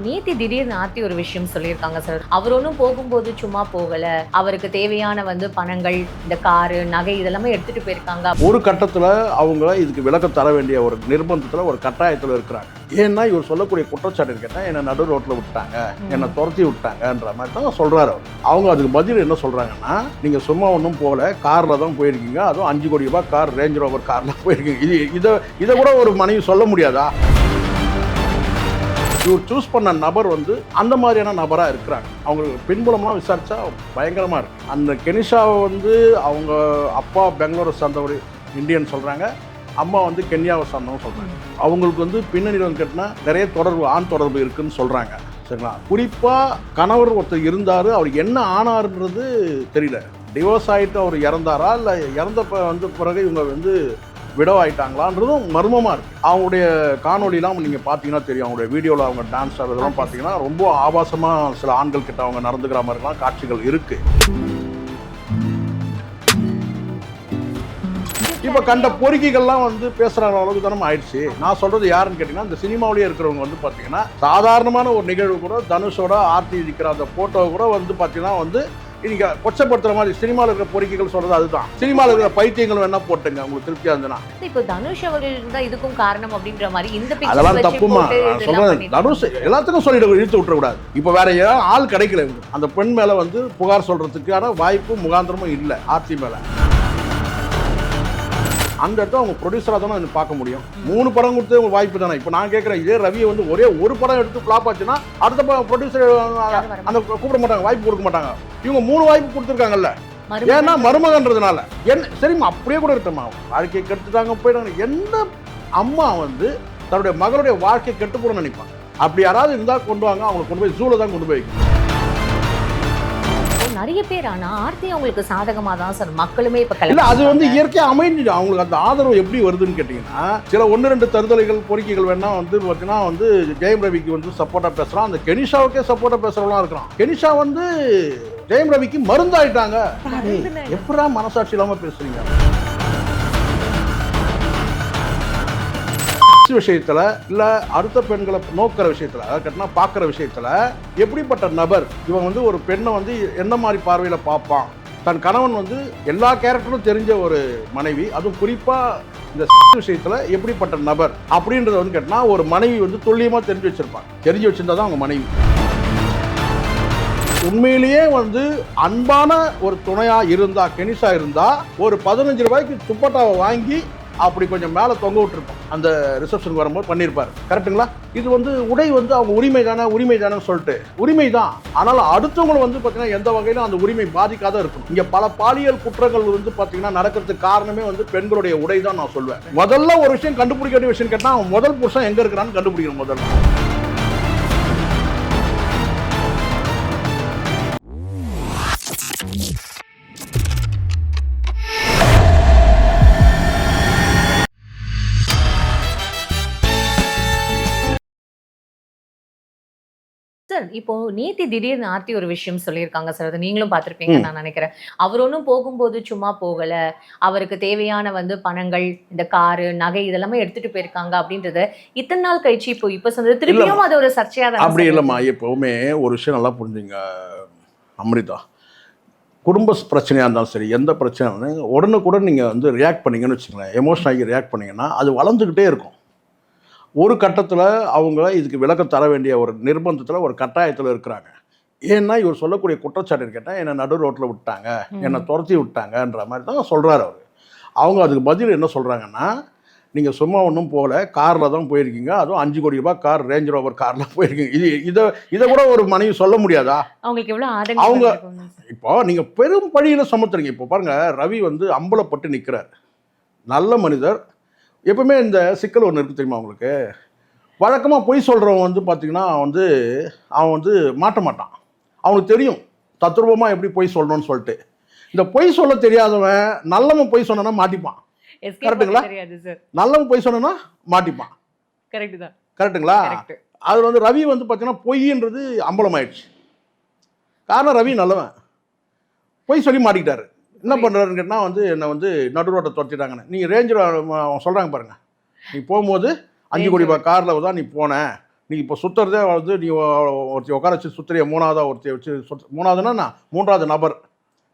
நேத்தி திடீர்னு ஆர்த்தி ஒரு விஷயம் சொல்லியிருக்காங்க சார். அவர் ஒன்றும் போகும்போது சும்மா போகல. அவருக்கு தேவையான பணங்கள், இந்த காரு, நகை இதெல்லாமே எடுத்துட்டு போயிருக்காங்க. ஒரு கட்டத்தில் அவங்க இதுக்கு விளக்கம் தர வேண்டிய ஒரு நிர்பந்தத்தில் ஒரு கட்டாயத்தில் இருக்கிறாங்க. ஏன்னா இவர் சொல்லக்கூடிய குற்றச்சாட்டு கேட்டால் என்னை நடு ரோட்டில் விட்டாங்க, என்னை துரத்தி விட்டாங்கன்ற மாதிரி தான் சொல்கிறாரு அவர். அவங்க அதுக்கு பதில் என்ன சொல்கிறாங்கன்னா, நீங்கள் சும்மா ஒன்றும் போகல, காரில் தான் போயிருக்கீங்க, அதுவும் 5 கோடி ரூபாய் கார், ரேஞ்ச் ரோவர் காரில் போயிருக்கீங்க. இதை கூட ஒரு மனைவி சொல்ல முடியாதா? இவர் சூஸ் பண்ண நபர் அந்த மாதிரியான நபராக இருக்கிறாங்க. அவங்களுக்கு பின்புலம்லாம் விசாரித்தா பயங்கரமாக இருக்குது. அந்த கெனிஷாவை அவங்க அப்பா பெங்களூரை சார்ந்தவர் இந்தியன் சொல்கிறாங்க, அம்மா கென்யாவை சார்ந்தவங்க சொல்கிறாங்க. அவங்களுக்கு பின்னணியில் கேட்டால் நிறைய தொடர்பு, ஆண் தொடர்பு இருக்குதுன்னு சொல்கிறாங்க. சரிங்களா? குறிப்பாக கணவர் ஒருத்தர் இருந்தார், அவர் என்ன ஆனார்ன்றது தெரியல. டிவோர்ஸ் ஆகிட்டு அவர் இறந்தாரா, இல்லை இறந்த பிறகு இவங்க விடோ ஆகிட்டாங்களான்றதும் மர்மமாக இருக்குது. அவங்களுடைய காணொலிலாம் நீங்கள் பார்த்தீங்கன்னா தெரியும். அவங்களுடைய வீடியோவில் அவங்க டான்ஸ் ஆடுறதெல்லாம் பார்த்தீங்கன்னா ரொம்ப ஆபாசமாக சில ஆண்கள் கிட்ட அவங்க நடந்துக்கிற மாதிரிலாம் காட்சிகள் இருக்குது. இப்போ கண்ட பொறுக்கிகள்லாம் பேசுகிற அளவுக்கு தானே ஆயிடுச்சு. நான் சொல்கிறது யாருன்னு கேட்டிங்கன்னா, இந்த சினிமாவிலேயே இருக்கிறவங்க பார்த்தீங்கன்னா சாதாரணமான ஒரு நிகழ்வு கூட தனுஷோட ஆர்த்தி இருக்கிற அந்த ஃபோட்டோவை கூட பார்த்தீங்கன்னா இன்னைக்கு கொச்சப்படுத்துற மாதிரி சினிமாவில் இருக்கிற பொறுக்கிகள் சொல்றது அதுதான். சினிமாவில் இருக்கிற பைத்தியங்கள் வேணா போட்டுங்க, உங்களுக்கு திருப்தியா இருந்ததுன்னா. இப்போ தனுஷ் அவர்கள் தான் இதுக்கும் காரணம் அப்படின்ற மாதிரி இந்த அதெல்லாம் தப்புமா சொல்றேன். தனுஷ் எல்லாத்துக்கும் சொல்லிட்டு இழுத்து விட்டுற கூடாது. இப்போ வேற யாரும் ஆள் கிடைக்கல. அந்த பெண் மேல புகார் சொல்றதுக்கான வாய்ப்பு முகாந்திரமும் இல்லை ஆர்த்தி மேல. அந்த இடத்துல அவங்க ப்ரொடியூசராக தானே பார்க்க முடியும். 3 படம் கொடுத்து உங்க வாய்ப்பு தானே. இப்போ நான் கேட்குறேன், இதே ரவியை ஒரே ஒரு படம் எடுத்து ஃப்ளாப் ஆச்சுன்னா அடுத்த ப்ரொடியூசர் அந்த கூப்பிட மாட்டாங்க, வாய்ப்பு கொடுக்க மாட்டாங்க. இவங்க 3 வாய்ப்பு கொடுத்துருக்காங்கல்ல. ஏன்னா மருமகன்றதுனால என்ன சரிம்மா, அப்படியே கூட இருக்கமா, வாழ்க்கையை கெடுத்துட்டாங்க போயிட்டாங்க. எந்த அம்மா தன்னுடைய மகளுடைய வாழ்க்கையை கெட்டு போட நினைப்பாங்க? அப்படி யாராவது இருந்தால் கொண்டு வாங்க, அவங்களை கொண்டு போய் ஜூல தான் கொண்டு போய் வைக்கணும். நிறைய பேர் ஆனா ஆர்த்தி அவங்களுக்கு சாதகமா தான் சார் மக்களுமே இப்ப இல்ல, அது இயற்கையா அமைஞ்சிடும். அவங்களுக்கு அந்த ஆதரவு எப்படி வருதுன்னு கேட்டீங்கன்னா, சில 1-2 தருதலைகள் பொறுக்கிகள் வேணா பாத்தீங்கன்னா ஜெயம் ரவிக்கு சப்போர்ட்டா பேசுறான். அந்த கெனிஷாவுக்கே சப்போர்ட்டா பேசுறவங்களாம் இருக்கிறான். கெனிஷா ஜெயம் ரவிக்கு மருந்தாயிட்டாங்க. எப்படா மனசாட்சி இல்லாம பேசுறீங்க? விஷயத்துல இல்ல அடுத்த பெண்களை நோக்கிற விஷயத்துல, அதாவது பார்க்குற விஷயத்துல எப்படிப்பட்ட நபர் இவன் ஒரு பெண்ணை என்ன மாதிரி பார்வையில பார்ப்பான். தன் கணவன் எல்லா கேரக்டரும் தெரிஞ்ச ஒரு மனைவி, அதுவும் குறிப்பா இந்த விஷயத்துல எப்படிப்பட்ட நபர் அப்படின்றத கேட்டா ஒரு மனைவி துல்லியமா தெரிஞ்சு வச்சிருப்பாங்க. தெரிஞ்சு வச்சிருந்தா தான் அவங்க மனைவி. உண்மையிலேயே அன்பான ஒரு துணையா இருந்தா, கெனிஷா இருந்தா, ஒரு 15 ரூபாய்க்கு துப்பட்டாவை வாங்கி அப்படி கொஞ்சம் மேலே தொங்க விட்டுருப்போம். அந்த ரிசப்ஷனுக்கு வரும்போது பண்ணியிருப்பார். கரெக்டுங்களா? இது உடை அவங்க உரிமை தானே சொல்லிட்டு உரிமை தான். ஆனால் அடுத்தவங்களும் பார்த்தீங்கன்னா எந்த வகையிலும் அந்த உரிமை பாதிக்காத இருக்கும். இங்கே பல பாலியல் குற்றங்கள் பார்த்தீங்கன்னா நடக்கிறதுக்கு காரணமே பெண்களுடைய உடை தான் நான் சொல்வேன். முதல்ல ஒரு விஷயம் கண்டுபிடிக்க வேண்டிய விஷயம் கேட்டால், அவன் முதல் புருஷன் எங்கே இருக்கிறான்னு கண்டுபிடிக்கணும் முதல்ல. சார், இப்போ நேத்தி திடீர்னு ஆர்த்தி ஒரு விஷயம் சொல்லியிருக்காங்க சார். அதை நீங்களும் பார்த்திருப்பீங்கன்னு நான் நினைக்கிறேன். அவர் ஒன்றும் போகும்போது சும்மா போகல. அவருக்கு தேவையான பணங்கள், இந்த காரு, நகை இதெல்லாமே எடுத்துட்டு போயிருக்காங்க அப்படின்றத இத்தனை நாள் கழிச்சு இப்போ சொன்னது திருப்பியும் அது ஒரு சர்ச்சையா தான். அப்படி இல்லைம்மா, எப்பவுமே ஒரு விஷயம் நல்லா புரிஞ்சுங்க அம்ரிதா. குடும்ப பிரச்சனையாக இருந்தாலும் சரி, எந்த பிரச்சனை உடனுக்குடன் நீங்கள் ரியாக்ட் பண்ணீங்கன்னு வச்சுக்கோங்களேன், எமோஷன் ஆகி ரியாக்ட் பண்ணீங்கன்னா அது வளர்ந்துக்கிட்டே இருக்கும். ஒரு கட்டத்தில் அவங்க இதுக்கு விளக்கம் தர வேண்டிய ஒரு நிர்பந்தத்தில் ஒரு கட்டாயத்தில் இருக்கிறாங்க. ஏன்னா இவர் சொல்லக்கூடிய குற்றச்சாட்டு கேட்டால் என்னை நடு ரோட்டில் விட்டாங்க, என்னை துரத்தி விட்டாங்கன்ற மாதிரி தான் சொல்கிறார் அவர். அவங்க அதுக்கு பதில் என்ன சொல்கிறாங்கன்னா, நீங்கள் சும்மா ஒன்றும் போகல, காரில் தான் போயிருக்கீங்க, அதுவும் 5 கோடி ரூபாய் கார், ரேஞ்ச் ரோவர் காரில் போயிருக்கீங்க. இதை கூட ஒரு மனைவி சொல்ல முடியாதா? அவங்களுக்கு எவ்வளோ அவங்க இப்போ நீங்கள் பெரும் பழியில் சுமத்துறீங்க. இப்போ பாருங்கள், ரவி அம்பலப்பட்டு நிற்கிறார், நல்ல மனிதர். எப்பவுமே இந்த சிக்கல் ஒன்று இருக்குது தெரியுமா உங்களுக்கு? வழக்கமாக பொய் சொல்கிறவன் பார்த்தீங்கன்னா அவன் மாட்ட மாட்டான். அவனுக்கு தெரியும் தத்ரூபமாக எப்படி பொய் சொல்லணும்னு சொல்லிட்டு. இந்த பொய் சொல்ல தெரியாதவன் நல்லவன் பொய் சொன்னா மாட்டிப்பான். கரெக்டுங்களா? நல்லவன் பொய் சொன்னா மாட்டிப்பான். கரெக்டுங்களா? அதில் ரவி பார்த்தீங்கன்னா பொய்ன்றது அம்பலம் ஆயிடுச்சு. காரணம் ரவி நல்லவன், பொய் சொல்லி மாட்டிக்கிட்டாரு. என்ன பண்ணுறாருன்னு கேட்டால் என்னை நடு ரோட்டை துரத்திட்டாங்கன்னு. நீங்கள் ரேஞ்சில் சொல்கிறாங்க பாருங்கள், நீ போகும்போது 5 கோடி ரூபாய் காரில் தான் நீ போன, நீ இப்போ சுற்றுறதே வந்து நீ ஒருத்தி உட்கார வச்சு சுற்றுறிய, மூணாவதா ஒருத்தைய வச்சு மூணாவதுன்னா நான் 3வது நபர்,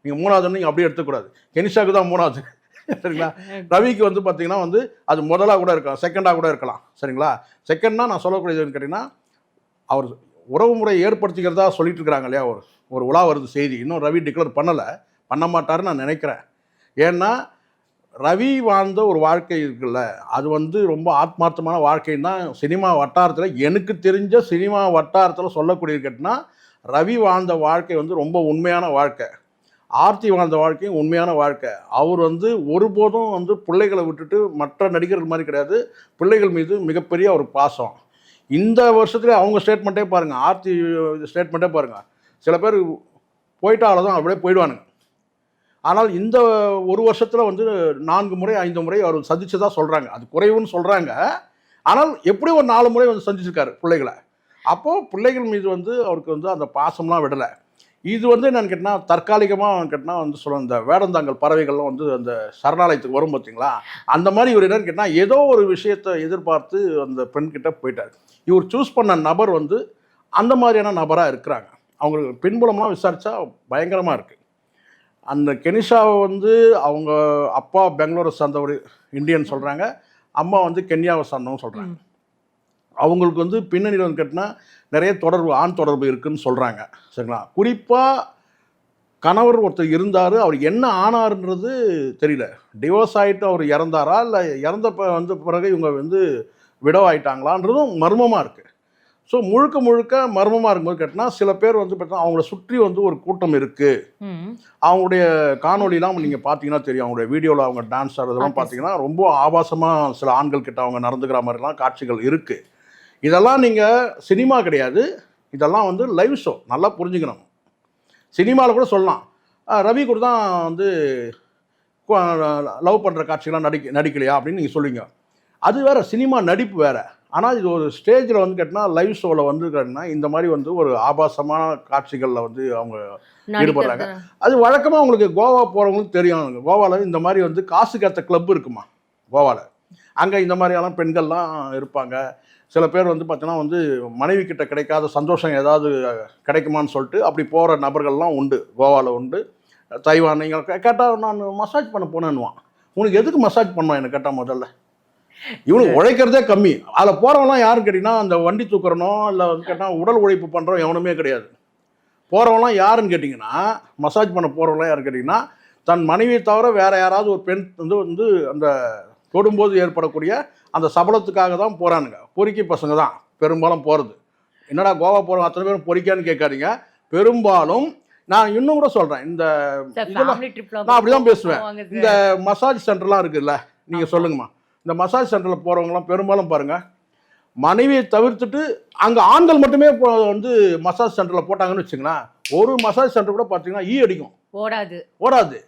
நீங்கள் 3வது நீங்கள் அப்படியே எடுத்துக்கூடாது. கெனிஷாவுக்கு தான் 3வது. சரிங்களா? ரவிக்கு வந்து பார்த்தீங்கன்னா வந்து அது முதலாக கூட இருக்கலாம், செகண்டாக கூட இருக்கலாம். சரிங்களா? செகண்ட்னா நான் சொல்லக்கூடியதுன்னு கேட்டிங்கன்னா, அவர் உறவு முறை ஏற்படுத்திக்கிறதா சொல்லிட்டு இருக்கிறாங்க இல்லையா, ஒரு உலா வருது செய்தி. இன்னும் ரவி டிக்ளேர் பண்ண மாட்டாருன்னு நான் நினைக்கிறேன். ஏன்னா ரவி வாழ்ந்த ஒரு வாழ்க்கை இருக்குல்ல, அது வந்து ரொம்ப ஆத்மார்த்தமான வாழ்க்கைன்னு தான் சினிமா வட்டாரத்தில், எனக்கு தெரிஞ்ச சினிமா வட்டாரத்தில் சொல்லக்கூடிய கேட்டினா, ரவி வாழ்ந்த வாழ்க்கை வந்து ரொம்ப உண்மையான வாழ்க்கை. ஆர்த்தி வாழ்ந்த வாழ்க்கையும் உண்மையான வாழ்க்கை. அவர் வந்து ஒருபோதும் வந்து பிள்ளைகளை விட்டுட்டு மற்ற நடிகர்கள் மாதிரி கிடையாது. பிள்ளைகள் மீது மிகப்பெரிய ஒரு பாசம். இந்த வருஷத்துல அவங்க ஸ்டேட்மெண்ட்டே பாருங்கள், ஆர்த்தி ஸ்டேட்மெண்ட்டே பாருங்கள். சில பேர் போயிட்டால தான் அப்படியே போயிடுவானுங்க. ஆனால் இந்த ஒரு வருஷத்தில் வந்து 4 முறை 5 முறை அவர் சந்திச்சதா சொல்கிறாங்க. அது குறைவுன்னு சொல்கிறாங்க. ஆனால் எப்படியும் ஒரு 4 முறை வந்து சந்திச்சிருக்காரு பிள்ளைகளை. அப்போது பிள்ளைகள் மீது வந்து அவருக்கு வந்து அந்த பாசம்லாம் விடலை. இது வந்து என்னென்னு கேட்டால் தற்காலிகமாக கேட்டால் வந்து சொல்லுவோம், இந்த வேடந்தாங்கல் பறவைகள்லாம் வந்து அந்த சரணாலயத்துக்கு வரும் பார்த்தீங்களா, அந்த மாதிரி இவர் என்னென்னு கேட்டால் ஏதோ ஒரு விஷயத்தை எதிர்பார்த்து அந்த பெண்கிட்ட போயிட்டார். இவர் சூஸ் பண்ண நபர் வந்து அந்த மாதிரியான நபராக இருக்கிறாங்க. அவங்களுக்கு பின்புலம்லாம் விசாரித்தா பயங்கரமாக இருக்குது. அந்த கெனிஷாவை வந்து அவங்க அப்பா பெங்களூரை சார்ந்தவர் இந்தியன் சொல்கிறாங்க, அம்மா வந்து கென்யாவை சார்ந்தவங்க சொல்கிறாங்க. அவங்களுக்கு வந்து பின்னணியில் வந்து கேட்டினா நிறைய தொடர்பு, ஆண் தொடர்பு இருக்குதுன்னு சொல்கிறாங்க. சரிங்களா? குறிப்பாக கணவர் ஒருத்தர் இருந்தார், அவர் என்ன ஆனார்ன்றது தெரியல. டிவோர்ஸ் ஆகிட்டு அவர் இறந்தாரா, இல்லை இறந்த வந்து பிறகு இவங்க வந்து விடோ ஆகிட்டாங்களான்றதும் மர்மமாக இருக்குது. ஸோ முழுக்க மர்மமாக இருக்கும்போது கேட்டினா சில பேர் வந்து பார்த்தீங்கன்னா அவங்கள சுற்றி வந்து ஒரு கூட்டம் இருக்குது. அவங்களுடைய காணொலிலாம் நீங்கள் பார்த்தீங்கன்னா தெரியும், அவங்களுடைய வீடியோவில் அவங்க டான்ஸ் ஆடுறதெல்லாம் பார்த்தீங்கன்னா ரொம்ப ஆபாசமாக சில ஆண்கள் கிட்ட அவங்க நடந்துக்கிற மாதிரிலாம் காட்சிகள் இருக்குது. இதெல்லாம் நீங்கள் சினிமா கிடையாது, இதெல்லாம் வந்து லைவ் ஷோ. நல்லா புரிஞ்சுக்கணும். சினிமாவில் கூட சொல்லலாம், ரவி கூட தான் வந்து லவ் பண்ணுற காட்சிகள்லாம் நடிக்கலையா அப்படின்னு நீங்கள் சொல்லுவீங்க. அது வேறு, சினிமா நடிப்பு வேறு. ஆனால் இது ஒரு ஸ்டேஜில் வந்து கேட்டால் லைவ் ஷோவில் வந்து கேட்டினா இந்த மாதிரி வந்து ஒரு ஆபாசமான காட்சிகளில் வந்து அவங்க ஈடுபடுறாங்க. அது வழக்கமாக அவங்களுக்கு கோவா போகிறவங்களுக்கு தெரியும். கோவாவில் இந்த மாதிரி வந்து காசுக்கேற்ற கிளப் இருக்குமா கோவாவில், அங்கே இந்த மாதிரியான பெண்கள்லாம் இருப்பாங்க. சில பேர் வந்து பார்த்தீங்கன்னா வந்து மனைவி கிட்ட கிடைக்காத சந்தோஷம் ஏதாவது கிடைக்குமான்னு சொல்லிட்டு அப்படி போகிற நபர்கள்லாம் உண்டு, கோவாவில் உண்டு. தைவான் நீங்கள் கேட்டால் நான் மசாஜ் பண்ண போனேன்னுவான். உனக்கு எதுக்கு மசாஜ் பண்ணுவான் எனக்கு கேட்டால் முதல்ல? இவனுக்கு உழைக்கிறதே கம்மி. அதில் போகிறவங்களாம் யாருன்னு கேட்டிங்கன்னா அந்த வண்டி தூக்குறனோ இல்லை வந்து கேட்டால் உடல் உழைப்பு பண்ணுறோம் எவனுமே கிடையாது. போகிறவங்களாம் யாருன்னு கேட்டிங்கன்னா, மசாஜ் பண்ண போகிறவங்களாம் யாருன்னு கேட்டிங்கன்னா தன் மனைவியை தவிர வேறு யாராவது ஒரு பெண் வந்து அந்த தொடும்போது ஏற்படக்கூடிய அந்த சபலத்துக்காக தான் போகிறானுங்க. பொறுக்கி பசங்க தான் பெரும்பாலும் போகிறது. என்னடா கோவா போகிறோம் அத்தனை பேரும் பொறிக்கான்னு கேட்காதீங்க. பெரும்பாலும் நான் இன்னும் கூட சொல்கிறேன், இந்த நான் அப்படி தான் பேசுவேன். இந்த மசாஜ் சென்டர்லாம் இருக்குதுல்ல, நீங்கள் சொல்லுங்கம்மா, இந்த மசாஜ் சென்டரில் போகிறவங்களாம் பெரும்பாலும் பாருங்கள், மனைவியை தவிர்த்துட்டு அங்கே ஆண்கள் மட்டுமே வந்து மசாஜ் சென்டரில் போட்டாங்கன்னு வச்சுங்களேன், ஒரு மசாஜ் சென்டர் கூட பார்த்தீங்கன்னா அடிக்கும், ஓடாது.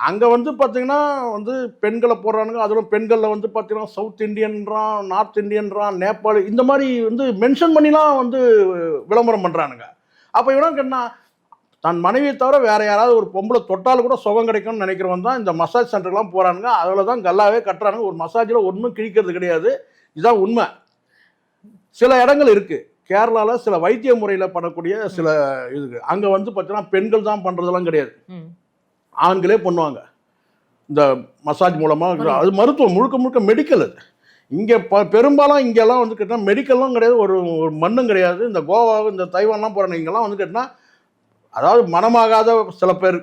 அங்கே வந்து பார்த்தீங்கன்னா வந்து பெண்களை போடுறானுங்க. அதிலும் பெண்களில் வந்து பார்த்தீங்கன்னா சவுத் இண்டியன்றான், நார்த் இண்டியன்றான், நேபாளி, இந்த மாதிரி வந்து மென்ஷன் பண்ணிலாம் வந்து விளம்பரம் பண்ணுறானுங்க. அப்போ இவனா கேட்டா தன் மனைவியை தவிர வேறு யாராவது ஒரு பொம்பளை தொட்டால் கூட சுகம் கிடைக்கும்னு நினைக்கிறவன் தான் இந்த மசாஜ் சென்டர்லாம் போகிறானுங்க. அதில் தான் கல்லாவே கட்டுறானுங்க. ஒரு மசாஜில் ஒன்றும் கிழிக்கிறது கிடையாது. இதுதான் உண்மை. சில இடங்கள் இருக்குது கேரளாவில், சில வைத்திய முறையில் பண்ணக்கூடிய சில இதுக்கு அங்கே வந்து பார்த்தீங்கன்னா பெண்கள் தான் பண்ணுறதெல்லாம் கிடையாது, ஆண்களே பண்ணுவாங்க இந்த மசாஜ் மூலமாக. அது மருத்துவம், முழுக்க மெடிக்கல். அது இங்கே பெரும்பாலும் இங்கெல்லாம் வந்து கேட்டால் மெடிக்கல்லாம் கிடையாது, ஒரு மண்ணும் கிடையாது. இந்த கோவா, இந்த தைவான்லாம் போகிறாங்க, இங்கெல்லாம் வந்து கேட்டால் அதாவது மனமாகாத சில பேர்,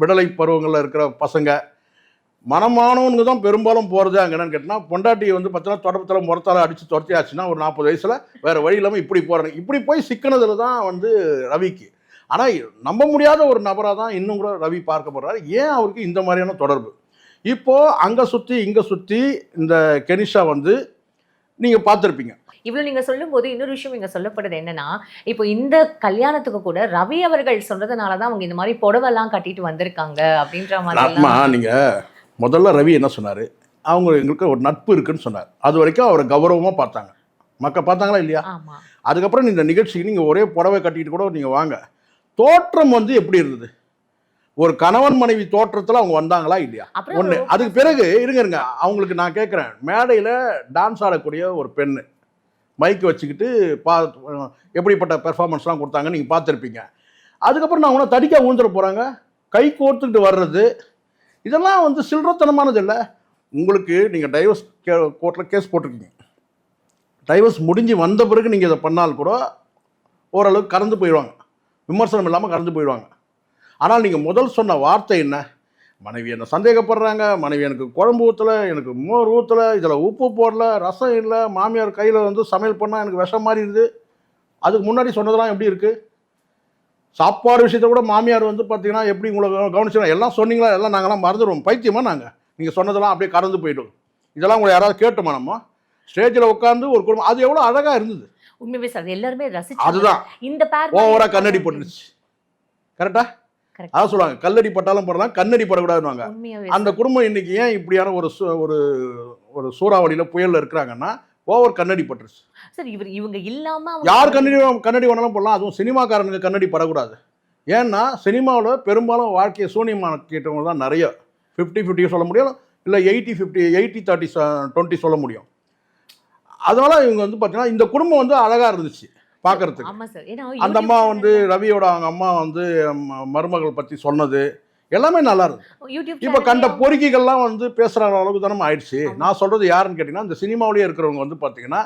விடலை பருவங்களில் இருக்கிற பசங்க, மனமானவனுக்கு தான் பெரும்பாலும் போகிறது. அங்கே என்னன்னு கேட்டால் பொண்டாட்டியை வந்து பார்த்தீங்கன்னா தொடப்பத்தில் முறத்தால் அடித்து துரத்தியாச்சுன்னா ஒரு 40 வயசில் வேறு வழி இல்லாமல் இப்படி போகிறாங்க. இப்படி போய் சிக்கினதில் தான் வந்து ரவிக்கு. ஆனால் நம்ப முடியாத ஒரு நபராக தான் இன்னும் கூட ரவி பார்க்கப்படுறாரு. ஏன் அவருக்கு இந்த மாதிரியான தொடர்பு? இப்போது அங்கே சுற்றி இங்கே சுற்றி இந்த கெனிஷா வந்து நீங்கள் பார்த்துருப்பீங்க. இவ்வளோ நீங்கள் சொல்லும்போது இன்னொரு விஷயம் இங்கே சொல்லப்படுது என்னன்னா, இப்போ இந்த கல்யாணத்துக்கு கூட ரவி அவர்கள் சொல்றதுனால தான் அவங்க இந்த மாதிரி புடவெல்லாம் கட்டிட்டு வந்திருக்காங்க அப்படின்ற மாதிரி. நீங்கள் முதல்ல ரவி என்ன சொன்னார், அவங்க எங்களுக்கு ஒரு நட்பு இருக்குன்னு சொன்னார். அது வரைக்கும் அவரை கௌரவமாக பார்த்தாங்க, மக்கள் பார்த்தாங்களா இல்லையா? அதுக்கப்புறம் இந்த நிகழ்ச்சிக்கு நீங்கள் ஒரே புடவை கட்டிட்டு கூட நீங்கள் வாங்க, தோற்றம் வந்து எப்படி இருந்தது? ஒரு கணவன் மனைவி தோற்றத்தில் அவங்க வந்தாங்களா இல்லையா? ஒன்று. அதுக்கு பிறகு இருங்க அவங்களுக்கு நான் கேட்குறேன், மேடையில் டான்ஸ் ஆடக்கூடிய ஒரு பெண்ணு, மைக் வச்சுக்கிட்டு எப்படிப்பட்ட பெர்ஃபார்மன்ஸ்லாம் கொடுத்தாங்கன்னு நீங்கள் பார்த்துருப்பீங்க. அதுக்கப்புறம் நான் உன தடிக்க ஊந்துட போகிறாங்க, கை கோர்த்துக்கிட்டு வர்றது, இதெல்லாம் வந்து சில்லறத்தனமானது இல்லை. உங்களுக்கு நீங்கள் டைவர்ஸ் கோர்ட்டில் கேஸ் போட்டிருக்கீங்க, டைவர்ஸ் முடிஞ்சு வந்த பிறகு நீங்கள் இதை பண்ணால் கூட ஓரளவுக்கு கடந்து போயிடுவாங்க, விமர்சனம் இல்லாமல் கடந்து போயிடுவாங்க. ஆனால் நீங்கள் முதல் சொன்ன வார்த்தை என்ன? மனைவி என்ன சந்தேகப்படுறாங்க, மனைவி எனக்கு குழம்பு ஊற்றலை, எனக்கு மோர் ஊற்றலை, இதில் உப்பு போடல, ரசம் இல்லை, மாமியார் கையில் வந்து சமையல் பண்ணால் எனக்கு விஷம் மாதிரி இருக்குது. அதுக்கு முன்னாடி சொன்னதெல்லாம் எப்படி இருக்குது? சாப்பாடு விஷயத்தை கூட மாமியார் வந்து பார்த்தீங்கன்னா எப்படி உங்களை கவனிச்சுனா எல்லாம் சொன்னீங்களா, எல்லாம் நாங்கள்லாம் மறந்துடுவோம், பைத்தியமா நாங்கள், நீங்கள் சொன்னதெல்லாம் அப்படியே கடந்து போய்டும். இதெல்லாம் உங்களை யாராவது கேட்டுமா? நம்ம ஸ்டேஜில் உட்காந்து ஒரு குடும்பம், அது எவ்வளோ அழகாக இருந்தது. உண்மையாவே சார் எல்லாருமே ரசிச்சு. அதுதான் இந்த பேர் ஓவரா கண்ணடி போட்டுருச்சு. கரெக்டா? அதான் சொல்லுவாங்க, கல்லடி பட்டாலும் படலாம், கண்ணடி படக்கூடாதுவாங்க. அந்த குடும்பம் இன்னைக்கு ஏன் இப்படியான ஒரு சூறாவளியில் புயலில் இருக்கிறாங்கன்னா ஓவர் கண்ணடி பட்டுருச்சு. சார் இவங்க இல்லாம யார் கண்ணடி வேணாலும் போடலாம், அதுவும் சினிமாக்காரனுக்கு கண்ணடி படக்கூடாது. ஏன்னா சினிமாவில் பெரும்பாலும் வாழ்க்கையை சூனியமான கேட்டவங்க தான் நிறைய. 50-50 சொல்ல முடியும், இல்லை 80-50, 80-30-20 சொல்ல முடியும். அதனால இவங்க வந்து பார்த்தீங்கன்னா இந்த குடும்பம் வந்து அழகாக இருந்துச்சு பார்க்கறதுக்கு. அந்த அம்மா வந்து ரவியோட அவங்க அம்மா வந்து மருமகள் பற்றி சொன்னது எல்லாமே நல்லா இருக்கு. இப்போ கண்ட பொறுக்கிகள்லாம் வந்து பேசுகிற அளவுக்கு தானே ஆயிடுச்சு. நான் சொல்கிறது யாருன்னு கேட்டிங்கன்னா, இந்த சினிமாவிலேயே இருக்கிறவங்க வந்து பார்த்தீங்கன்னா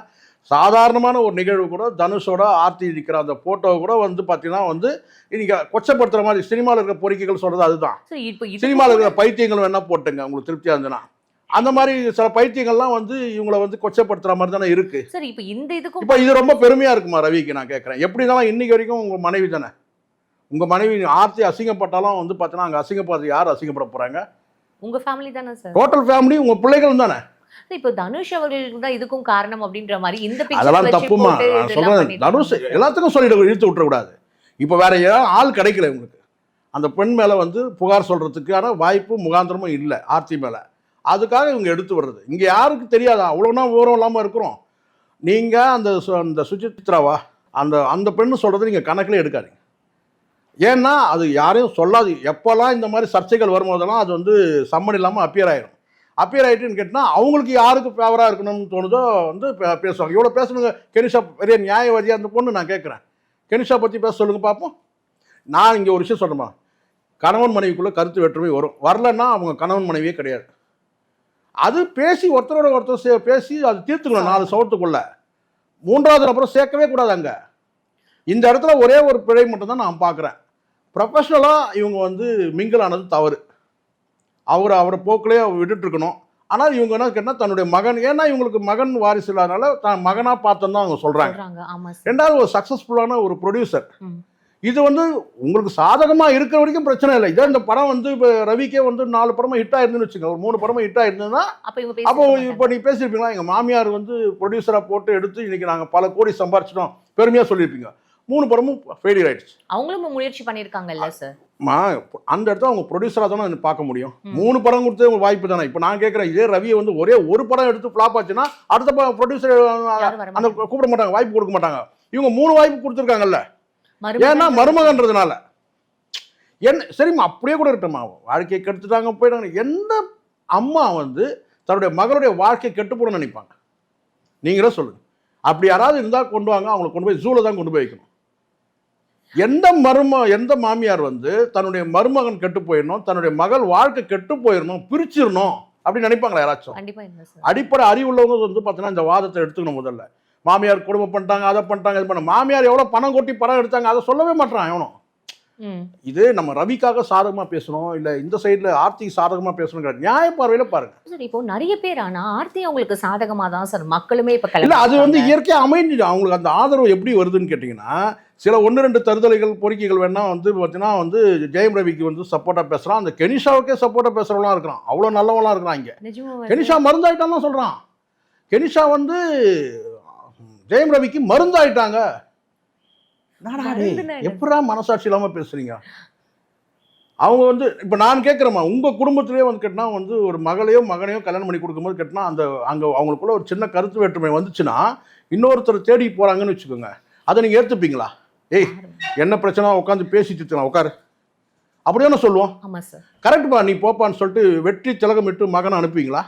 சாதாரணமான ஒரு நிகழ்வு கூட தனுஷோட ஆர்த்தி இருக்கிற அந்த ஃபோட்டோவை கூட வந்து பார்த்தீங்கன்னா வந்து இன்னைக்கு கொச்சப்படுத்துகிற மாதிரி சினிமாவில் இருக்கிற பொறுக்கிகள் சொல்கிறது அதுதான். சினிமாவில் இருக்கிற பைத்தியங்கள் வேணால் போட்டுங்க உங்களுக்கு திருப்தியாக இருந்துன்னா, அந்த மாதிரி சில பைத்தியங்கள்லாம் வந்து இவங்களை வந்து கொச்சப்படுத்துற மாதிரி தானே இருக்கு. சரி, இப்போ இது ரொம்ப பெருமையா இருக்குமா ரவிக்கு? நான் கேட்கறேன், எப்படி இருந்தாலும் இன்னைக்கு வரைக்கும் உங்க மனைவி தானே, உங்க மனைவி ஆர்த்தி அசிங்கப்பட்டாலும் வந்து பார்த்தீங்கன்னா அங்கே அசிங்கப்படுறது யார் அசிங்கப்பட போறாங்க? உங்க ஃபேமிலி தானே சார், டோட்டல் ஃபேமிலி, உங்க பிள்ளைகள் தானே. இப்போ தனுஷ் அவர்களுக்கு தான் இதுக்கும் காரணம் அப்படின்ற மாதிரி இந்த அதெல்லாம் தப்புமா. நான் சொல்றேன், தனுஷ் எல்லாத்துக்கும் சொல்லிட்டு இழுத்து விட்டுறக்கூடாது. இப்போ வேற ஆள் கிடைக்கல உங்களுக்கு அந்த பெண் மேல வந்து புகார் சொல்றதுக்கான வாய்ப்பு முகாந்திரமும் இல்லை ஆர்த்தி மேல. அதுக்காக இவங்க எடுத்து வர்றது இங்கே யாருக்கு தெரியாதா? அவ்வளோனா விவரம் இல்லாமல் இருக்கிறோம். நீங்கள் அந்த சுசித்ராவா அந்த பெண்ணு சொல்கிறது நீங்கள் கணக்கில் எடுக்காதீங்க. ஏன்னா அது யாரையும் சொல்லாது. எப்போல்லாம் இந்த மாதிரி சர்ச்சைகள் வரும்போதெல்லாம் அது வந்து சம்மன் இல்லாமல் அப்பியர் ஆகிடும். அப்பியர் ஆகிட்டுன்னு கேட்டால் அவங்களுக்கு யாருக்கு ஃபேவராக இருக்கணும்னு தோணுதோ வந்து பேசுவாங்க. இவ்வளோ பேசணுங்க. கெனிஷா பெரிய நியாயவாதியாக அந்த பொண்ணு. நான் கேட்குறேன், கெனிஷா பற்றி பேச சொல்லுங்கள் பார்ப்போம். நான் இங்கே ஒரு விஷயம் சொல்கிறேம்மா, கணவன் மனைவிக்குள்ளே கருத்து வேற்றுமை வரும். வரலன்னா அவங்க கணவன் மனைவியே கிடையாது. அது பேசி ஒருத்தரோட ஒருத்தர் பேசி அது தீர்த்துக்கணும் 4 சவத்துக்குள்ள. 3வது அப்புறம் சேர்க்கவே கூடாது. அங்கே இந்த இடத்துல ஒரே ஒரு பிழை மட்டும் தான் நான் பார்க்குறேன். ப்ரொஃபஷ்னலாக இவங்க வந்து மிங்கிள் ஆனது தவறு. அவரை போக்கிலே விட்டுட்டு இருக்கணும். ஆனால் இவங்க என்ன கேட்டால் தன்னுடைய மகன், ஏன்னா இவங்களுக்கு மகன் வாரிசு இல்லாதனால தான் மகனாக பார்த்தோன்னு தான் அவங்க சொல்கிறாங்க. 2வது ஒரு சக்ஸஸ்ஃபுல்லான ஒரு ப்ரொடியூசர். இது வந்து உங்களுக்கு சாதகமாக இருக்கிற வரைக்கும் பிரச்சனை இல்லை. இதே இந்த படம் வந்து இப்போ ரவிக்கே வந்து 4 படமாக ஹிட் ஆயிருந்துன்னு வச்சுக்கோங்க, ஒரு 3 படமாக ஹிட் ஆயிருந்ததுன்னா அப்போ இப்போ நீ பேசியிருப்பீங்களா, எங்கள் மாமியார் வந்து ப்ரொடியூசராக போட்டு எடுத்து இன்னைக்கு நாங்கள் பல கோடி சம்பாரிச்சிட்டோம் பெருமையாக சொல்லியிருப்பீங்க. 3 படமும் ஃபெயிலியர் ஆயிடுச்சு. அவங்களும் முயற்சி பண்ணியிருக்காங்கல்ல சார். அந்த இடத்துல அவங்க ப்ரொடியூசராக தானே பார்க்க முடியும். 3 படம் கொடுத்து உங்களுக்கு வாய்ப்பு தானே. இப்போ நான் கேட்குறேன், இதே ரவியை வந்து ஒரே ஒரு படம் எடுத்து ஃப்ளாப் ஆச்சுன்னா அடுத்த ப்ரொடியூசர் அந்த கூப்பிட மாட்டாங்க, வாய்ப்பு கொடுக்க மாட்டாங்க. இவங்க 3 வாய்ப்பு கொடுத்துருக்காங்கல்ல. ஏன்னா மருமகன்றதுனால. என்ன சரிம்மா, அப்படியே கூட இருக்கட்டும்மா, வாழ்க்கையை கெடுத்துட்டாங்க போயிட்டாங்க. எந்த அம்மா வந்து தன்னுடைய மகளுடைய வாழ்க்கையை கெட்டு போட நினைப்பாங்க? நீங்களே சொல்லுங்க. அப்படி யாராவது இருந்தால் கொண்டு வாங்க, அவங்களை கொண்டு போய் ஜூல தான் கொண்டு போய் வைக்கணும். எந்த மாமியார் வந்து தன்னுடைய மருமகன் கெட்டு போயிடணும், தன்னுடைய மகள் வாழ்க்கை கெட்டு போயிடணும், பிரிச்சிடணும் அப்படின்னு நினைப்பாங்களா யாராச்சும்? அடிப்படை அறிவுள்ளவங்க வந்து பார்த்தீங்கன்னா இந்த வாதத்தை எடுத்துக்கணும். முதல்ல மாமியார் குடும்பம் பண்ணிட்டாங்க, அதை பண்ணிட்டாங்க, இது பண்ண. மாமியார் எவ்வளோ பணம் கொட்டி பணம் எடுத்தாங்க அதை சொல்லவே மாட்டான் எவனும். இது நம்ம ரவிக்காக சாதகமா பேசணும், இல்ல இந்த சைடுல ஆர்த்திக்கு சாதகமா பேசணும், நியாய பார்வையில பாருங்க சார். இப்போ நிறைய பேர் ஆனா ஆர்த்தி அவங்களுக்கு சாதகமா தான் சார் மக்களுமே இப்ப இல்ல, அது வந்து இயற்கையா அமைஞ்சிடும். அவங்களுக்கு அந்த ஆதரவு எப்படி வருதுன்னு கேட்டீங்கன்னா, சில 1-2 தருதலைகள் பொறுக்கிகள் வேணா வந்து பார்த்தீங்கன்னா வந்து ஜெயம் ரவிக்கு வந்து சப்போர்ட்டா பேசுறான், அந்த கெனிஷாவுக்கே சப்போர்ட்டா பேசுறவங்களாம் இருக்கிறான். அவ்வளவு நல்லவங்களாம் இருக்கிறான் இங்க. கெனிஷா மருந்தாயிட்டான்னு சொல்றான். கெனிஷா வந்து ஜெயம் ரவிக்கு மருந்தாயிட்டாங்க. எப்படா மனசாட்சி இல்லாமல் பேசுறீங்க? அவங்க வந்து இப்போ நான் கேட்குறேம்மா, உங்கள் குடும்பத்திலேயே வந்து கேட்டினா வந்து ஒரு மகளையோ மகனையோ கல்யாணம் பண்ணி கொடுக்கும்போது கேட்டினா அந்த அங்கே அவங்களுக்குள்ள ஒரு சின்ன கருத்து வேற்றுமை வந்துச்சுன்னா இன்னொருத்தர் தேடி போகிறாங்கன்னு வச்சுக்கோங்க, அதை நீங்கள் ஏற்றுப்பீங்களா? ஏய் என்ன பிரச்சனை உட்காந்து பேசிட்டு உட்காரு அப்படியே சொல்லுவோம். கரெக்டுப்பா, நீ போப்பான்னு சொல்லிட்டு வெற்றி திலகம் விட்டு மகனை அனுப்புவீங்களா?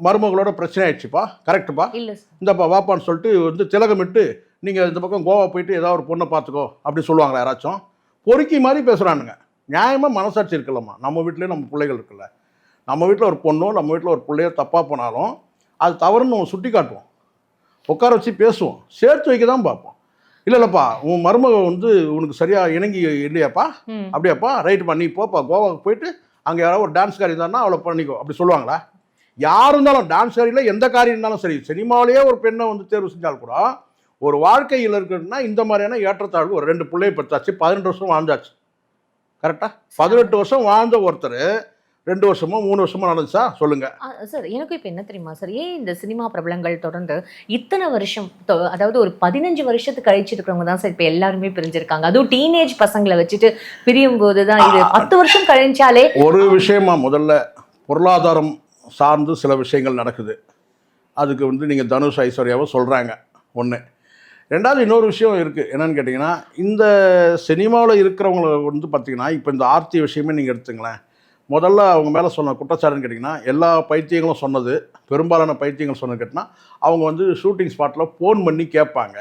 மருமகளோட பிரச்சனை ஆயிடுச்சுப்பா, கரெக்டுப்பா, இல்ல சார். இந்தப்பா வாப்பான்னு சொல்லிட்டு வந்து திலகமிட்டு நீங்கள் இந்த பக்கம் கோவா போயிட்டு ஏதாவது ஒரு பொண்ணை பார்த்துக்கோ அப்படி சொல்லுவாங்களா யாராச்சும்? பொறுக்கி மாதிரி பேசுகிறானுங்க. நியாயமாக மனசாட்சி இருக்கலாமா? நம்ம வீட்டிலே நம்ம பிள்ளைகள் இருக்குல்ல, நம்ம வீட்டில் ஒரு பொண்ணோ நம்ம வீட்டில் ஒரு பிள்ளையோ தப்பாக போனாலும் அது தவறுன்னு நம்ம சுட்டி காட்டுவோம், உட்கார வச்சு பேசுவோம், சேர்த்து வைக்க தான் பார்ப்போம். இல்லைல்லப்பா உன் மருமக வந்து உனக்கு சரியாக இணங்கி இல்லையாப்பா, அப்படியாப்பா, ரைட்டுப்பா, நீ போப்பா கோவாவுக்கு போயிட்டு அங்கே யாராவது ஒரு டான்ஸ்காரி இருந்தாருன்னா அவளை பண்ணிக்கோ அப்படி சொல்லுவாங்களா? யார் இருந்தாலும் டான்ஸ்காரியில் எந்த காரியம் இருந்தாலும் சரி, சினிமாவிலேயே ஒரு பெண்ணை வந்து தேர்வு செஞ்சால் கூட ஒரு வாழ்க்கையில் இருக்குன்னா இந்த மாதிரியான ஏற்றத்தாழ்வு. ஒரு 2 பிள்ளையை பெற்றாச்சு, 18 வருஷம் வாழ்ந்தாச்சு, கரெக்டாக 18 வருஷம் வாழ்ந்த ஒருத்தர் 2 வருஷமோ 3 வருஷமோ நடந்துச்சா சொல்லுங்க சார். எனக்கு இப்போ என்ன தெரியுமா சார், ஏன் இந்த சினிமா பிரபலங்கள் தொடர்ந்து இத்தனை வருஷம் அதாவது ஒரு 15 வருஷத்துக்கு கழிச்சு இருக்கிறவங்க தான் சார் இப்போ எல்லாருமே பிரிஞ்சிருக்காங்க. அதுவும் டீனேஜ் பசங்களை வச்சுட்டு பிரியும் போது தான் இது 10 வருஷம் கழிஞ்சாலே ஒரு விஷயமா. முதல்ல பொருளாதாரம் சார்ந்து சில விஷயங்கள் நடக்குது, அதுக்கு வந்து நீங்கள் தனுஷ் ஐஸ்வர்யாவை சொல்கிறாங்க ஒன்று. ரெண்டாவது இன்னொரு விஷயம் இருக்குது, என்னன்னு கேட்டிங்கன்னா இந்த சினிமாவில் இருக்கிறவங்கள வந்து பார்த்திங்கன்னா இப்போ இந்த ஆர்த்தி விஷயமே நீங்கள் எடுத்துங்களேன். முதல்ல அவங்க மேலே சொன்ன குற்றச்சாட்டுன்னு கேட்டிங்கன்னா எல்லா பைத்தியங்களும் சொன்னது, பெரும்பாலான பைத்தியங்கள் சொன்னது கேட்டிங்கன்னா அவங்க வந்து ஷூட்டிங் ஸ்பாட்டில் ஃபோன் பண்ணி கேட்பாங்க,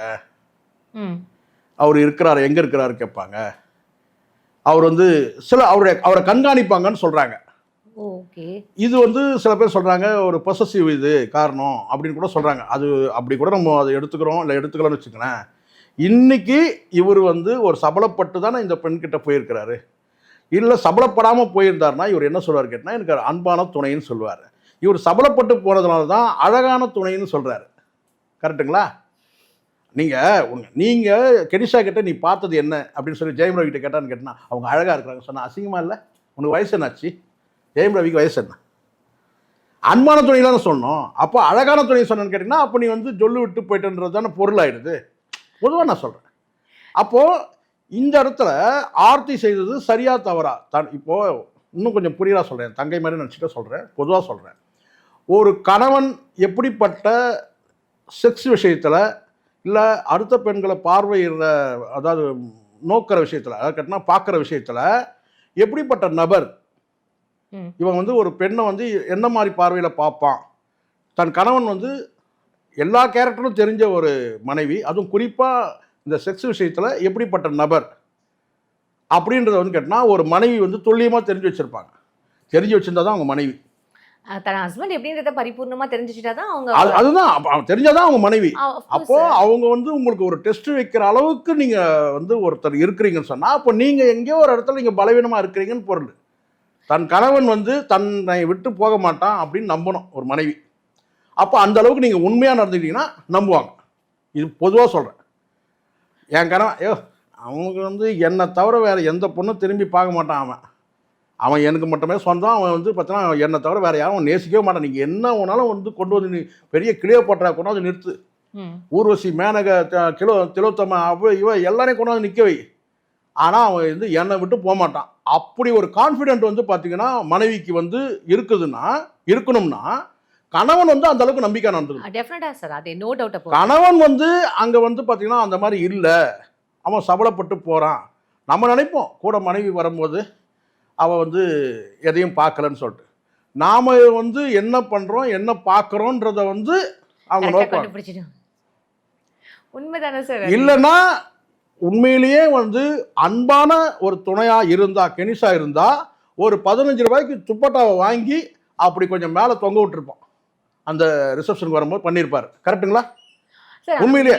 அவர் இருக்கிறாரு எங்கே இருக்கிறாரு கேட்பாங்க, அவர் வந்து அவரை கண்காணிப்பாங்கன்னு சொல்கிறாங்க. ஓகே, இது வந்து சில பேர் சொல்கிறாங்க ஒரு பொசசிவ் இது காரணம் அப்படின்னு கூட சொல்கிறாங்க. அது அப்படி கூட நம்ம அதை எடுத்துக்கிறோம், இல்லை எடுத்துக்கலாம்னு வச்சுக்கோங்களேன். இன்றைக்கி இவர் வந்து ஒரு சபலப்பட்டு தானே இந்த பெண்கிட்ட போயிருக்கிறாரு. இல்லை சபலப்படாமல் போயிருந்தாருன்னா இவர் என்ன சொல்வார் கேட்டால் எனக்கு அன்பான துணைன்னு சொல்லுவார். இவர் சபலப்பட்டு போனதுனால தான் அழகான துணைன்னு சொல்கிறாரு. கரெக்டுங்களா? நீங்கள் கெனிஷா கிட்ட நீ பார்த்தது என்ன அப்படின்னு சொல்லி ஜெயம் ரவி கிட்ட கேட்டான்னு கேட்டினா அவங்க அழகாக இருக்கிறாங்க சொன்னால் அசிங்கமாக இல்லை? உனக்கு வயசு என்னாச்சு? ஜெயம் ரவிக்கு வயசு என்ன? அன்பான துணையிலான சொன்னோம். அப்போ அழகான துணை சொன்னேன்னு கேட்டிங்கன்னா அப்போ நீ வந்து சொல்லு விட்டு போயிட்டுன்றது தானே பொருள் ஆகிடுது. பொதுவாக நான் சொல்கிறேன். அப்போது இந்த இடத்துல ஆர்த்தி செய்தது சரியா தவறா இப்போது இன்னும் கொஞ்சம் புரியலா சொல்கிறேன், தங்கை மாதிரி நினச்சிட்டு சொல்கிறேன், பொதுவாக சொல்கிறேன். ஒரு கணவன் எப்படிப்பட்ட செக்ஸ் விஷயத்தில் இல்லை அடுத்த பெண்களை பார்வையிடுற அதாவது நோக்கிற விஷயத்தில் அதாவது கேட்டினா பார்க்குற விஷயத்தில் எப்படிப்பட்ட நபர் இவன் வந்து ஒரு பெண்ணை வந்து என்ன மாதிரி பார்வையில் பார்ப்பான், தன் கணவன் வந்து எல்லா கேரக்டரும் தெரிஞ்ச ஒரு மனைவி, அதுவும் குறிப்பாக இந்த செக்ஸ் விஷயத்தில் எப்படிப்பட்ட நபர் அப்படின்றத வந்து கேட்டால் ஒரு மனைவி வந்து துல்லியமாக தெரிஞ்சு வச்சுருப்பாங்க. தெரிஞ்சு வச்சுருந்தா தான் அவங்க மனைவி. தன் ஹஸ்பண்ட் எப்படின்றத பரிபூர்ணமாக தெரிஞ்சுட்டா தான் அவங்க அதுதான் தெரிஞ்சாதான் அவங்க மனைவி. அப்போது அவங்க வந்து உங்களுக்கு ஒரு டெஸ்ட் வைக்கிற அளவுக்கு நீங்கள் வந்து ஒருத்தர் இருக்கிறீங்கன்னு சொன்னால் அப்போ நீங்கள் எங்கேயோ ஒரு இடத்துல நீங்கள் பலவீனமாக இருக்கிறீங்கன்னு பொருள். தன் கணவன் வந்து தன்னை விட்டு போக மாட்டான் அப்படின்னு நம்பணும் ஒரு மனைவி. அப்போ அந்த அளவுக்கு நீங்கள் உண்மையாக நடந்துக்கிட்டீங்கன்னா நம்புவாங்க. இது பொதுவாக சொல்கிறேன். என் கணவன் அவனுக்கு வந்து என்னை தவிர வேறு எந்த பொண்ணும் திரும்பி பார்க்க மாட்டான், அவன் எனக்கு மட்டுமே சொந்தம், அவன் வந்து பார்த்தீங்கன்னா என்னை தவிர வேறு யாரும் அவன் நேசிக்கவே மாட்டான். நீங்கள் என்ன வேணாலும் வந்து கொண்டு வந்து நீ பெரிய கிளியோபாட்ரா கொண்டாந்து நிறுத்து, ஊர்வசி மேனக திலோத்தம இவ எல்லாரையும் கொண்டாந்து நிற்க வை, ஆனால் அவன் வந்து என்னை விட்டு போக மாட்டான். அப்படி ஒரு கான்ஃபிடென்ட் வந்து பார்த்தீங்கன்னா மனைவிக்கு வந்து இருக்கணும்னா கணவன் வந்து அந்த அளவுக்கு நம்பிக்கை நடந்துக்கணும். கணவன் வந்து அங்கே வந்து பார்த்தீங்கன்னா அந்த மாதிரி இல்லை, அவன் சபலப்பட்டு போகிறான். நம்ம நினைப்போம் கூட மனைவி வரும்போது அவள் வந்து எதையும் பார்க்கலன்னு சொல்லிட்டு, நாம் வந்து என்ன பண்ணுறோம் என்ன பார்க்குறோன்றத வந்து அவங்க நோக்கம் உண்மைதானே சார்? இல்லைன்னா உண்மையிலேயே வந்து அன்பான ஒரு துணையாக இருந்தால் கெனிஷா இருந்தால் ஒரு 15 ரூபாய்க்கு துப்பட்டாவை வாங்கி அப்படி கொஞ்சம் மேலே தொங்க விட்டுருப்போம், அந்த ரிசப்ஷனுக்கு வரும்போது பண்ணியிருப்பார். கரெக்டுங்களா? உண்மையிலேயே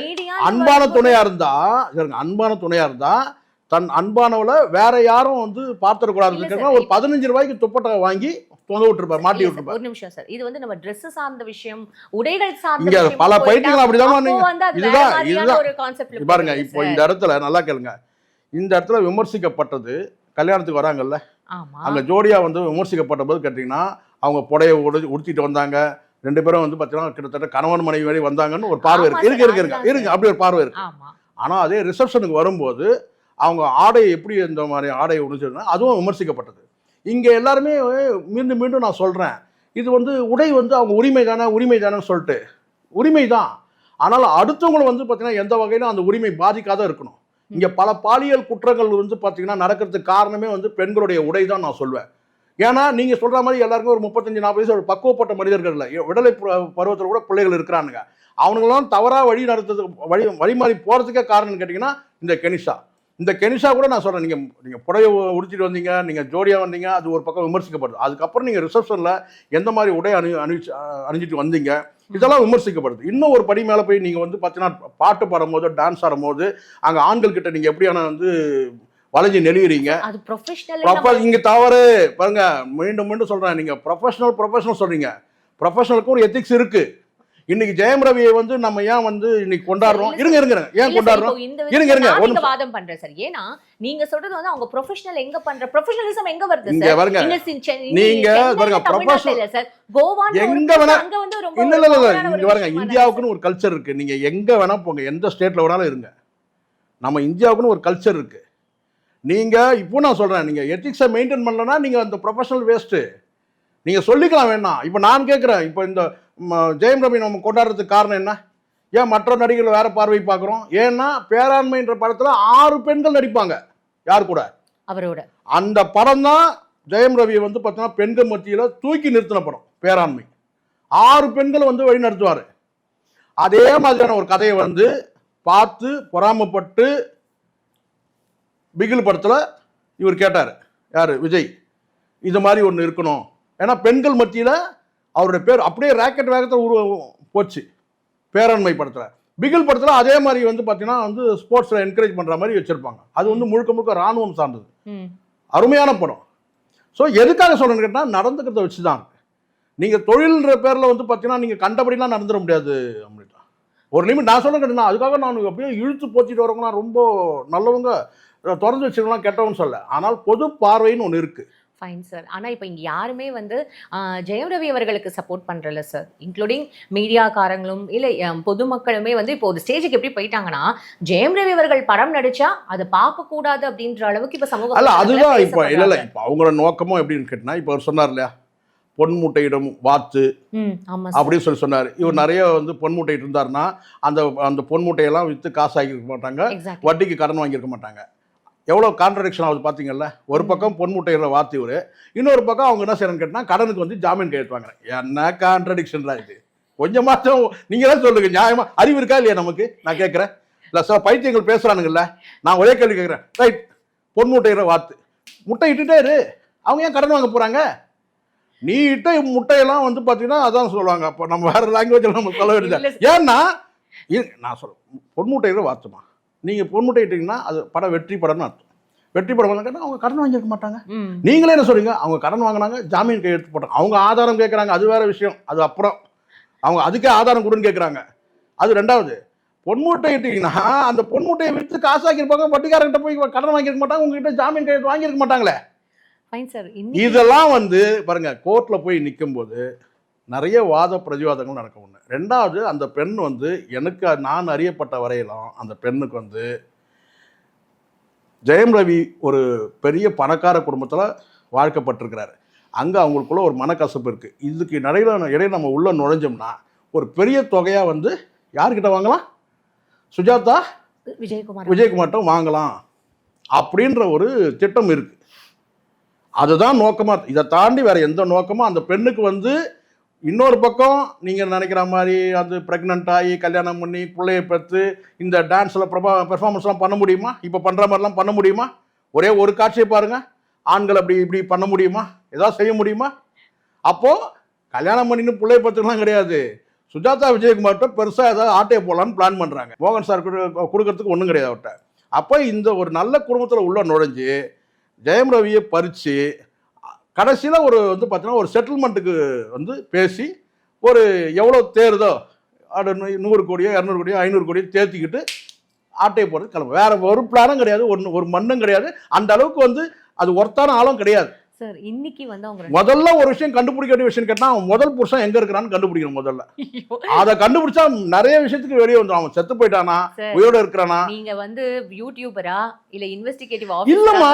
அன்பான துணையாக இருந்தா தன் அன்பானவளை வேற யாரும் வந்து பார்த்துடக்கூடாது, ஒரு 15 ரூபாய்க்கு துப்பட்டாவை வாங்கி தொங்க விட்டுருப்பார், மாட்டி விட்டுருப்பார். ஒரு நிமிஷம் சார், இது வந்து நம்ம ட்ரெஸ் சார்ந்த விஷயம், உடைகள் சார்ந்த இங்க பல பைத்தியங்கள் அப்படிதான். இதுதான் பாருங்க. இப்போ இந்த இடத்துல நல்லா கேளுங்க, இந்த இடத்துல விமர்சிக்கப்பட்டது கல்யாணத்துக்கு வராங்கல்ல, அங்க ஜோடியா வந்து விமர்சிக்கப்பட்ட போது கேட்டீங்கன்னா அவங்க புடையை உடுத்திட்டு வந்தாங்க, 2 பேரும் வந்து பார்த்தீங்கன்னா கிட்டத்தட்ட கணவன் மனைவி வரை வந்தாங்கன்னு ஒரு பார்வை இருக்கு அப்படி ஒரு பார்வை இருக்கு. ஆனால் அதே ரிசப்ஷனுக்கு வரும்போது அவங்க ஆடை எப்படி இந்த மாதிரி ஆடையை உடுத்திருந்தா அதுவும் விமர்சிக்கப்பட்டது. இங்கே எல்லாருமே மீண்டும் மீண்டும் நான் சொல்கிறேன், இது வந்து உடை வந்து அவங்க உரிமை தானேன்னு சொல்லிட்டு உரிமை தான். ஆனால் அடுத்தவங்களை வந்து பார்த்தீங்கன்னா எந்த வகையிலும் அந்த உரிமை பாதிக்காத இருக்கணும். இங்கே பல பாலியல் குற்றங்கள் வந்து பார்த்தீங்கன்னா நடக்கிறதுக்கு காரணமே வந்து பெண்களுடைய உடை தான் நான் சொல்வேன். ஏன்னா நீங்க சொல்ற மாதிரி எல்லாருக்கும் ஒரு 35-40 வயசு ஒரு பக்குவப்பட்ட மனிதர்கள் இல்லை, விடலை பருவத்தில் கூட பிள்ளைகள் இருக்கிறானுங்க. அவனுங்களாம் தவறா வழி நடத்துறதுக்கு வழிமாறி போறதுக்கே காரணம்னு கேட்டீங்கன்னா இந்த கெனிஷா கூட நான் சொல்றேன், நீங்க புடவை உடுத்திட்டு வந்தீங்க, நீங்க ஜோடியா வந்தீங்க, அது ஒரு பக்கம் விமர்சிக்கப்படுது. அதுக்கப்புறம் நீங்க ரிசப்ஷன்ல எந்த மாதிரி உடை அணிஞ்சிட்டு வந்தீங்க, இதெல்லாம் விமர்சிக்கப்படுது. இன்னும் ஒரு படி மேல போய் நீங்க வந்து பார்த்தீங்கன்னா பாட்டு பாடும்போது டான்ஸ் ஆடும்போது அங்க ஆண்கள் கிட்ட நீங்க எப்படியான வந்து வளைஞ்சு நெளியுறீங்க. அது ப்ரொஃபஷனல் இங்க தவறு பாருங்க, மீண்டும் சொல்றேன், நீங்க ப்ரொஃபஷனல் சொல்றீங்க. ப்ரொஃபஷனலுக்கு ஒரு எத்திக்ஸ் இருக்கு. இன்னைக்கு ஜெயம் ரவியை வந்து நம்ம ஏன் வந்து இன்னைக்கு கொண்டாடுறோம்? ஏன் கொண்டாடுறோம்? இருங்க வாதம் பண்றேன் சார். ஏன்னா நீங்க சொல்றது வந்து அவங்க ப்ரொஃபஷனல் எங்க பண்ற ப்ரொஃபஷனலிசம் எங்க வருது இங்க சார்? பாருங்க, நீங்க பாருங்க ப்ரொஃபஷனல் இல்ல சார், கோவான் எங்க வேணா அங்க வந்து ரொம்ப இல்ல இங்க பாருங்க, இந்தியாவுக்குன்னு ஒரு கல்ச்சர் இருக்கு. நீங்க எங்க வேணா போங்க, எந்த ஸ்டேட்ல வேணாலும் இருங்க, நம்ம இந்தியாவுக்குன்னு ஒரு கல்ச்சர் இருக்கு. நீங்க இப்போ நான் சொல்றேன், நீங்க எத்திக்ஸை மெயின்டைன் பண்ணலன்னா நீங்க அந்த ப்ரொஃபஷனல் வேஸ்ட். நீங்க சொல்லிக்கலாம் வேணாம். இப்போ நான் கேட்குறேன், இப்போ இந்த ஜெயம் ரவி நம்ம கொண்டாடுறதுக்கு காரணம் என்ன? ஏன் மற்ற நடிகர்கள் வேற பார்வை பார்க்குறோம்? ஏன்னா பேராண்மைன்ற படத்தில் 6 பெண்கள் நடிப்பாங்க. யார் கூட? அவரோட. அந்த படம் தான் ஜெயம் ரவியை வந்து பார்த்தீங்கன்னா பெண்கள் மத்தியில் தூக்கி நிறுத்தின படம் பேராண்மை. 6 பெண்கள் வந்து வழி நடத்துவார். அதே மாதிரியான ஒரு கதையை வந்து பார்த்து பொறாமப்பட்டு பிகில் படத்தில் இவர் கேட்டார், யார்? விஜய். இது மாதிரி ஒன்று இருக்கணும். ஏன்னா பெண்கள் மத்தியில் அவருடைய பேர் அப்படியே ராக்கெட் வேகத்தில் போச்சு பேராண்மை படத்தில். பிகில் படத்தில் அதே மாதிரி வந்து பார்த்தீங்கன்னா வந்து ஸ்போர்ட்ஸில் என்கரேஜ் பண்ணுற மாதிரி வச்சுருப்பாங்க. அது வந்து முழுக்க முழுக்க ராணுவம் சார்ந்தது. அருமையான படம். ஸோ எதுக்காக சொல்கிறேன்னு கேட்டால் நடந்துக்கிறத வச்சு தான். நீங்கள் தொழில்ன்ற பேரில் வந்து பார்த்தீங்கன்னா நீங்கள் கண்டபடிலாம் நடந்துட முடியாது அம்ரிதா. ஒரு லிமிட் நான் சொல்ல கேட்டேன்னா அதுக்காக நான் அப்படியே இழுத்து போச்சிட்டு வரவங்க நான் ரொம்ப நல்லவங்க திறந்து வச்சுக்கலாம் கெட்டவன்னு சொல்ல. ஆனால் பொது பார்வைன்னு ஒன்று இருக்குது. Fine sir. ஆனால் இப்போ இங்கே யாருமே வந்து ஜெயம் ரவி அவர்களுக்கு சப்போர்ட் பண்ணுறல சார், இன்க்ளூடிங் மீடியாக்காரங்களும் இல்லை பொதுமக்களுமே வந்து இப்போ ஒரு ஸ்டேஜுக்கு எப்படி போயிட்டாங்கன்னா ஜெயம் ரவி அவர்கள் படம் நடிச்சா அதை பார்க்கக்கூடாது அப்படின்ற அளவுக்கு இப்போ சமூக அல்ல அதுதான் இப்போ இல்லை இப்போ அவங்களோட நோக்கமும் எப்படின்னு கேட்டால் இப்போ அவர் சொன்னார் இல்லையா, பொன்முட்டையிடம் வாத்து அப்படின்னு சொன்னார். இவர் நிறைய வந்து பொன்முட்டையிட்டு இருந்தாருன்னா அந்த பொன்முட்டையெல்லாம் விற்று காசு ஆகியிருக்க மாட்டாங்க, வட்டிக்கு கடன் வாங்கியிருக்க மாட்டாங்க. எவ்வளோ கான்ட்ரடிக்ஷன் ஆகுது பார்த்தீங்கல்ல. ஒரு பக்கம் பொன்முட்டையில் வாத்தி ஒரு, இன்னொரு பக்கம் அவங்க என்ன செய்யணும்னு கேட்டால் கடனுக்கு வந்து ஜாமீன் கையெழுத்து வாங்குறேன். என்ன கான்ட்ரடிக்ஷன்லாம் இது? கொஞ்சமாச்சும் நீங்கள் தான் சொல்லுங்கள், நியாயமா அறிவு இருக்கா இல்லையா நமக்கு? நான் கேட்குறேன். இல்லை சார், பைத்தியங்கள் பேசுகிறானுங்கல்ல. நான் ஒரே கேள்வி கேட்குறேன். ரைட், பொன்முட்டையில் வாத்து முட்டை இட்டுட்டே இரு, அவங்க ஏன் கடன் வாங்க போகிறாங்க? நீ இட்ட முட்டையெல்லாம் வந்து பார்த்தீங்கன்னா அதான் சொல்லுவாங்க. அப்போ நம்ம வேறு லாங்குவேஜில் நம்ம சொல்ல வேண்டியது. ஏன்னா நான் சொல்ல பொன்முட்டையில் வாத்துமா, நீங்கள் பொன்முட்டை இட்டீங்கன்னா அது படம் வெற்றி படம்னு அர்த்தம். வெற்றி படம் கேட்டால் அவங்க கடன் வாங்கியிருக்க மாட்டாங்க. நீங்களே என்ன சொல்றீங்க? அவங்க கடன் வாங்கினாங்க, ஜாமீன் கையெழுத்து போட்டாங்க. அவங்க ஆதாரம் கேட்குறாங்க, அது வேற விஷயம். அது அப்புறம் அவங்க அதுக்கே ஆதாரம் கொடுன்னு கேட்குறாங்க. அது ரெண்டாவது. பொன்முட்டை இட்டீங்கன்னா அந்த பொன்முட்டையை விற்று காசாக்கியிருப்பாங்க, வட்டிக்காரங்கிட்ட போய் கடன் வாங்கியிருக்க மாட்டாங்க, உங்ககிட்ட ஜாமீன் கையெழுத்து வாங்கியிருக்க மாட்டாங்களே. இதெல்லாம் வந்து பாருங்க, கோர்ட்டில் போய் நிற்கும் போது நிறைய வாத பிரதிவாதங்கள் நடக்க ஒன்று. ரெண்டாவது, அந்த பெண் வந்து நான் அறியப்பட்ட வரையிலும் அந்த பெண்ணுக்கு வந்து ஜெயம் ரவி ஒரு பெரிய பணக்கார குடும்பத்தில் வாழ்க்கப்பட்டிருக்கிறாரு. அங்கே அவங்களுக்குள்ள ஒரு மனக்கசப்பு இருக்குது. இதுக்கு இடையில நம்ம உள்ள நுழைஞ்சோம்னா ஒரு பெரிய தொகையாக வந்து யார்கிட்ட வாங்கலாம்? சுஜாதா விஜயகுமார்கிட்ட வாங்கலாம் அப்படின்ற ஒரு திட்டம் இருக்குது. அதுதான் நோக்கமாக. இதை தாண்டி வேறு எந்த நோக்கமும் அந்த பெண்ணுக்கு வந்து இன்னொரு பக்கம் நீங்கள் நினைக்கிற மாதிரி அது ப்ரெக்னென்ட் ஆகி கல்யாணம் பண்ணி பிள்ளைய பெற்று இந்த டான்ஸில் பெர்ஃபார்மன்ஸ்லாம் பண்ண முடியுமா? இப்போ பண்ணுற மாதிரிலாம் பண்ண முடியுமா? ஒரே ஒரு காட்சியை பாருங்கள், ஆண்கள் அப்படி இப்படி பண்ண முடியுமா? ஏதாவது செய்ய முடியுமா? அப்போது கல்யாணம் பண்ணின்னு பிள்ளைய பெற்றுலாம் கிடையாது. சுஜாதா விஜயகுமார்கிட்ட பெருசாக ஏதாவது ஆட்டையை போடலான்னு பிளான் பண்ணுறாங்க. மோகன் சார் கொடுக்கறதுக்கு ஒன்றும் கிடையாது அவர்கிட்ட. அப்போ இந்த ஒரு நல்ல குடும்பத்தில் உள்ள நுழைஞ்சு ஜெயம் ரவியை பறித்து கடைசியில் ஒரு வந்து பார்த்தீங்கன்னா ஒரு செட்டில்மெண்ட்டுக்கு வந்து பேசி ஒரு எவ்வளோ தேருதோ அது 100 கோடியோ 200 கோடியோ 500 கோடியோ தேர்த்திக்கிட்டு ஆட்டையை போடுறது கிளம்பு. வேற ஒரு பிளானும் கிடையாது, ஒரு மண்ணும் கிடையாது. அந்த அளவுக்கு வந்து அது ஒர்த்தான ஆளும் கிடையாது. சார் இன்னைக்கு வந்து அவங்க முதல்ல ஒரு விஷயம் கண்டுபிடிக்க வேண்டிய விஷயம் கேட்டால் அவன் முதல் புருஷன் எங்க இருக்கிறான்னு கண்டுபிடிக்கணும். முதல்ல அதை கண்டுபிடிச்சா நிறைய விஷயத்துக்கு வெளியே வந்துடும். அவன் செத்து போயிட்டானா, உயிரோட இருக்கிறானா? நீங்க வந்து யூடியூபரா இல்ல இன்வெஸ்டிகேட்டிவ் இல்லம்மா,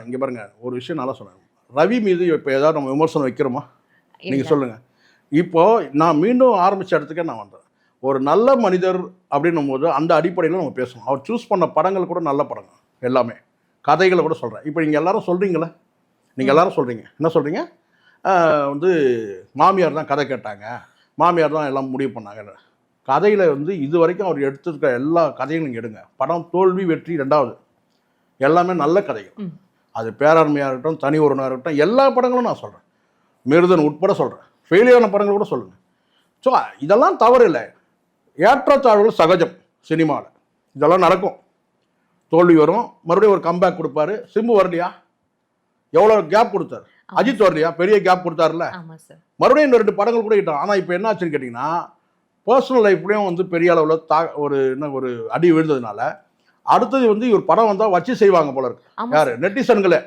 இங்க பாருங்க, ஒரு விஷயம் நல்லா சொன்னேன். ரவி மீது இப்போ ஏதாவது நம்ம விமர்சனம் வைக்கிறோமா? நீங்கள் சொல்லுங்கள். இப்போது நான் மீண்டும் ஆரம்பித்த இடத்துக்கே நான் வந்தேன். ஒரு நல்ல மனிதர் அப்படின்னும் போது அந்த அடிப்படையில் நம்ம பேசணும். அவர் சூஸ் பண்ண படங்கள் கூட நல்ல படங்கள் எல்லாமே, கதைகளை கூட சொல்கிறேன். இப்போ நீங்கள் எல்லாரும் சொல்கிறீங்களே, நீங்கள் எல்லாரும் சொல்கிறீங்க, என்ன சொல்கிறீங்க? வந்து மாமியார் தான் கதை கேட்டாங்க, மாமியார் தான் எல்லாம் முடிவு பண்ணாங்க. கதையில் வந்து இது வரைக்கும் அவர் எடுத்திருக்க எல்லா கதையும் நீங்கள் எடுங்க. படம் தோல்வி வெற்றி ரெண்டாவது, எல்லாமே நல்ல கதைகள். அது பேராண்மையாக இருக்கட்டும், தனி ஒருவனாக இருக்கட்டும், எல்லா படங்களும் நான் சொல்கிறேன், மிருதன் உட்பட சொல்கிறேன், ஃபெயிலியரான படங்கள் கூட சொல்லுங்கள். ஸோ இதெல்லாம் தவறு இல்லை. ஏற்றத்தாழ்வுகள் சகஜம் சினிமாவில், இதெல்லாம் நடக்கும். தோல்வி வரும், மறுபடியும் ஒரு கம்பேக் கொடுப்பாரு. சிம்பு வரலையா? எவ்வளோ கேப் கொடுத்தாரு. அஜித் வரலையா? பெரிய கேப் கொடுத்தாருல்ல. மறுபடியும் இந்த 2 படங்கள் கூட கிட்டோம். ஆனால் இப்போ என்ன ஆச்சுன்னு கேட்டிங்கன்னா, பர்சனல் லைஃப்லேயும் வந்து பெரிய அளவில் ஒரு அடி விழுந்ததுனால அடுத்தது வந்து இவர் படம் வந்தால் வச்சு செய்வாங்க போல இருக்கு. யார்? நெட்டிசன்களே.